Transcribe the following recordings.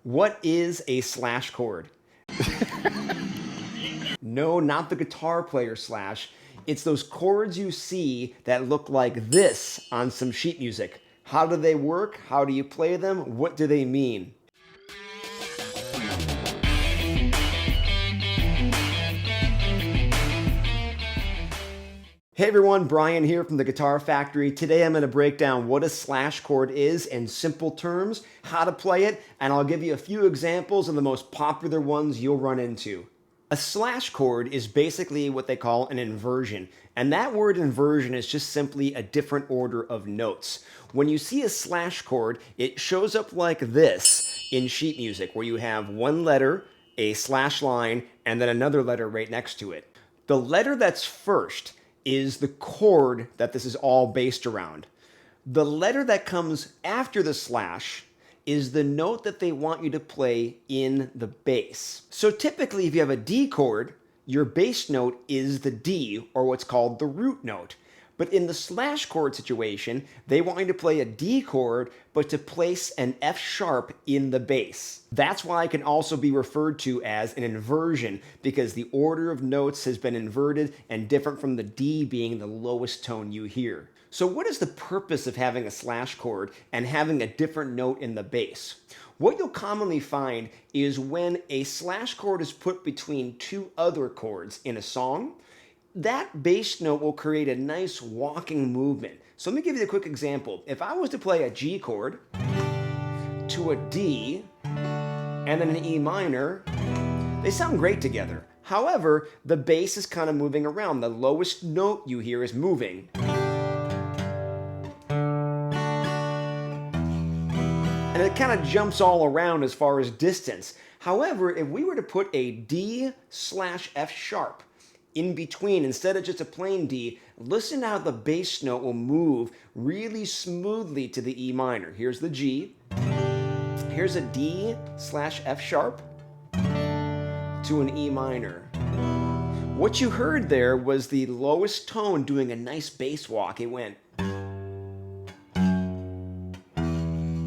What is a slash chord? No, not the guitar player Slash. It's those chords you see that look like this on some sheet music. How do they work? How do you play them? What do they mean? Hey everyone, Bryan here from the Guitar Factory. Today I'm going to break down what a slash chord is in simple terms, how to play it, and I'll give you a few examples of the most popular ones you'll run into. A slash chord is basically what they call an inversion, and that word inversion is just simply a different order of notes. When you see a slash chord, it shows up like this in sheet music, where you have one letter, a slash line, and then another letter right next to it. The letter that's first is the chord that this is all based around. The letter that comes after the slash is the note that they want you to play in the bass. So typically if you have a D chord, your bass note is the D, or what's called the root note. But in the slash chord situation, they want you to play a D chord, but to place an F sharp in the bass. That's why it can also be referred to as an inversion, because the order of notes has been inverted and different from the D being the lowest tone you hear. So what is the purpose of having a slash chord and having a different note in the bass? What you'll commonly find is when a slash chord is put between two other chords in a song, that bass note will create a nice walking movement. So let me give you a quick example. If I was to play a G chord to a D and then an E minor, they sound great together. However, the bass is kind of moving around. The lowest note you hear is moving. And it kind of jumps all around as far as distance. However, if we were to put a D slash F sharp in between, instead of just a plain D, listen how the bass note will move really smoothly to the E minor. Here's the G, here's a D slash F sharp to an E minor. What you heard there was the lowest tone doing a nice bass walk. It went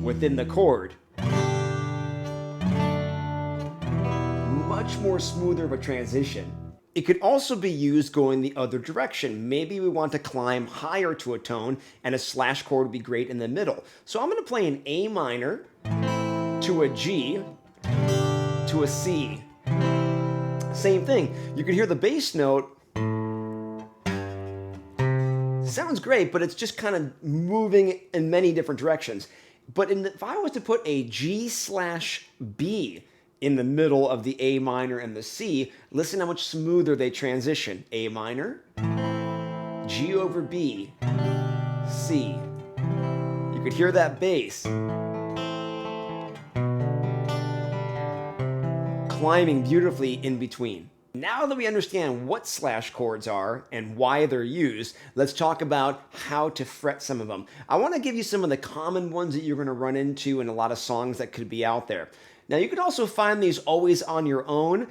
within the chord. Much more smoother of a transition. It could also be used going the other direction. Maybe we want to climb higher to a tone, and a slash chord would be great in the middle. So I'm going to play an A minor to a G to a C. Same thing. You can hear the bass note. Sounds great, but it's just kind of moving in many different directions. But if I was to put a G slash B in the middle of the A minor and the C, listen how much smoother they transition. A minor, G over B, C. You could hear that bass climbing beautifully in between. Now that we understand what slash chords are and why they're used, let's talk about how to fret some of them. I want to give you some of the common ones that you're going to run into in a lot of songs that could be out there. Now you can also find these always on your own,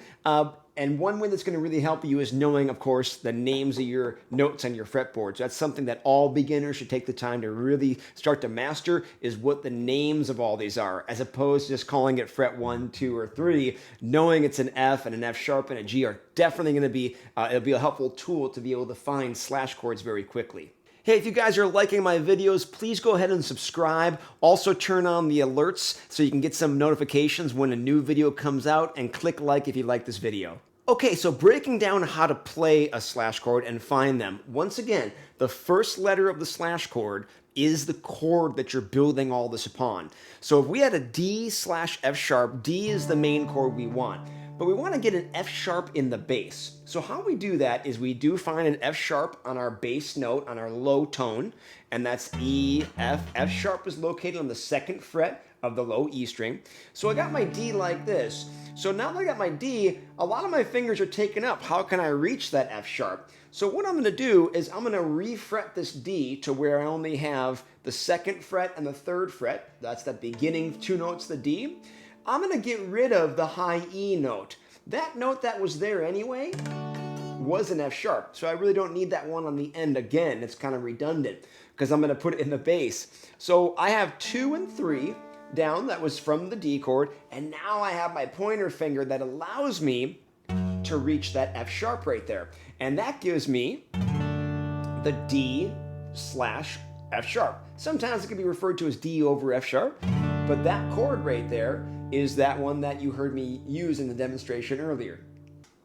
and one way that's going to really help you is knowing, of course, the names of your notes on your fretboards. That's something that all beginners should take the time to really start to master, is what the names of all these are, as opposed to just calling it fret 1, 2, or 3. Knowing it's an F and an F sharp and a G are definitely going to be, it'll be a helpful tool to be able to find slash chords very quickly. Hey, if you guys are liking my videos, please go ahead and subscribe. Also turn on the alerts so you can get some notifications when a new video comes out, and click like if you like this video. Okay, so breaking down how to play a slash chord and find them. Once again, the first letter of the slash chord is the chord that you're building all this upon. So if we had a D slash F sharp, D is the main chord we want. But we want to get an F sharp in the bass. So how we do that is we do find an F sharp on our bass note, on our low tone, and that's E, F. F sharp is located on the 2nd fret of the low E string. So I got my D like this. So now that I got my D, a lot of my fingers are taken up. How can I reach that F sharp? So what I'm going to do is I'm going to refret this D to where I only have the 2nd fret and the 3rd fret. That's the beginning 2 notes, the D. I'm going to get rid of the high E note. That note that was there anyway was an F sharp, so I really don't need that one on the end again. It's kind of redundant because I'm going to put it in the bass. So I have 2 and 3. down that was from the D chord, and now I have my pointer finger that allows me to reach that F sharp right there. And that gives me the D slash F sharp. Sometimes it can be referred to as D over F sharp, but that chord right there is that one that you heard me use in the demonstration earlier.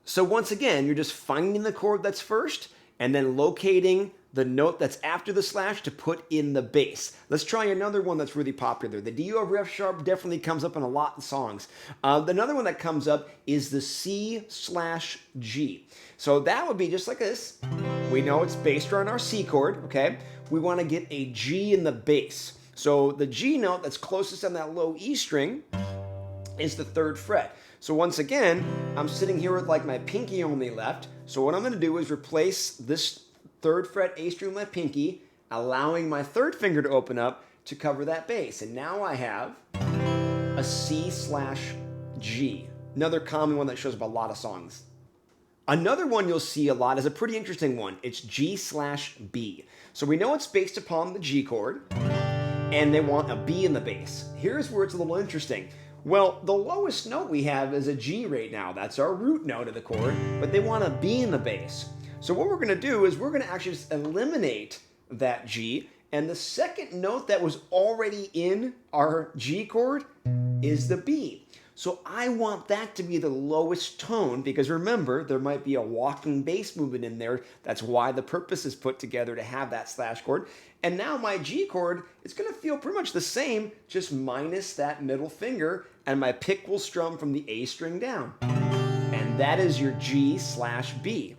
So once again, you're just finding the chord that's first and then locating the note that's after the slash to put in the bass. Let's try another one that's really popular. The D over F sharp definitely comes up in a lot of songs. Another one that comes up is the C slash G. So that would be just like this. We know it's based on our C chord, okay? We want to get a G in the bass. So the G note that's closest on that low E string is the 3rd fret. So once again, I'm sitting here with like my pinky only left. So what I'm going to do is replace this 3rd fret A string with my pinky, allowing my 3rd finger to open up to cover that bass. And now I have a C slash G. Another common one that shows up a lot of songs. Another one you'll see a lot is a pretty interesting one. It's G slash B. So we know it's based upon the G chord, and they want a B in the bass. Here's where it's a little interesting. Well, the lowest note we have is a G right now. That's our root note of the chord, but they want a B in the bass. So what we're going to do is we're going to actually just eliminate that G, and the second note that was already in our G chord is the B. So I want that to be the lowest tone because remember, there might be a walking bass movement in there. That's why the purpose is put together to have that slash chord. And now my G chord is going to feel pretty much the same, just minus that middle finger, and my pick will strum from the A string down. And that is your G slash B.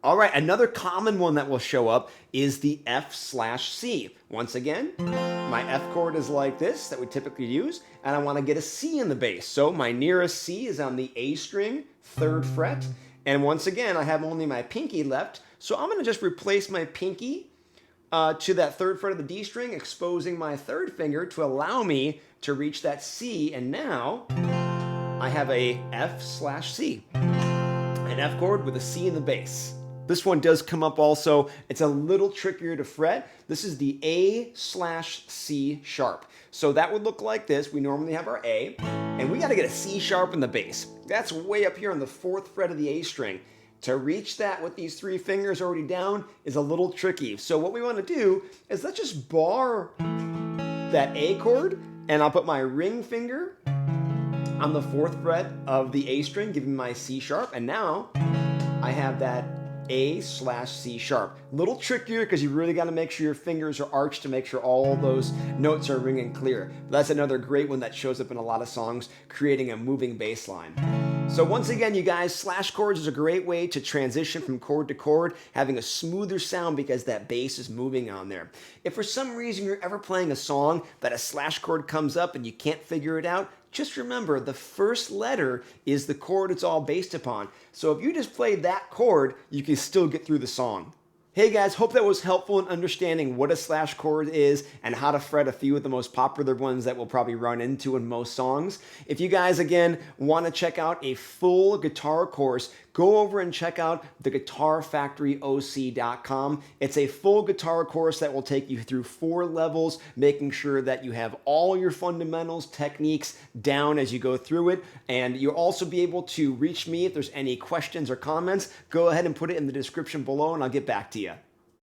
All right, another common one that will show up is the F slash C. Once again, my F chord is like this that we typically use, and I want to get a C in the bass. So my nearest C is on the A string, 3rd fret, and once again, I have only my pinky left, so I'm going to just replace my pinky to that 3rd fret of the D string, exposing my 3rd finger to allow me to reach that C, and now I have a F slash C, an F chord with a C in the bass. This one does come up also. It's a little trickier to fret. This is the A slash C sharp. So that would look like this. We normally have our A, and we got to get a C sharp in the bass. That's way up here on the 4th fret of the A string. To reach that with these 3 fingers already down is a little tricky. So what we want to do is let's just bar that A chord, and I'll put my ring finger on the 4th fret of the A string, giving my C sharp, and now I have that A slash C sharp. A little trickier because you really got to make sure your fingers are arched to make sure all those notes are ringing clear. But that's another great one that shows up in a lot of songs, creating a moving bass line. So once again, you guys, slash chords is a great way to transition from chord to chord, having a smoother sound because that bass is moving on there. If for some reason you're ever playing a song that a slash chord comes up and you can't figure it out, just remember the first letter is the chord it's all based upon. So if you just play that chord, you can still get through the song. Hey guys, hope that was helpful in understanding what a slash chord is and how to fret a few of the most popular ones that we'll probably run into in most songs. If you guys, again, want to check out a full guitar course, go over and check out theguitarfactoryoc.com. It's a full guitar course that will take you through 4 levels, making sure that you have all your fundamentals, techniques down as you go through it. And you'll also be able to reach me if there's any questions or comments. Go ahead and put it in the description below and I'll get back to you.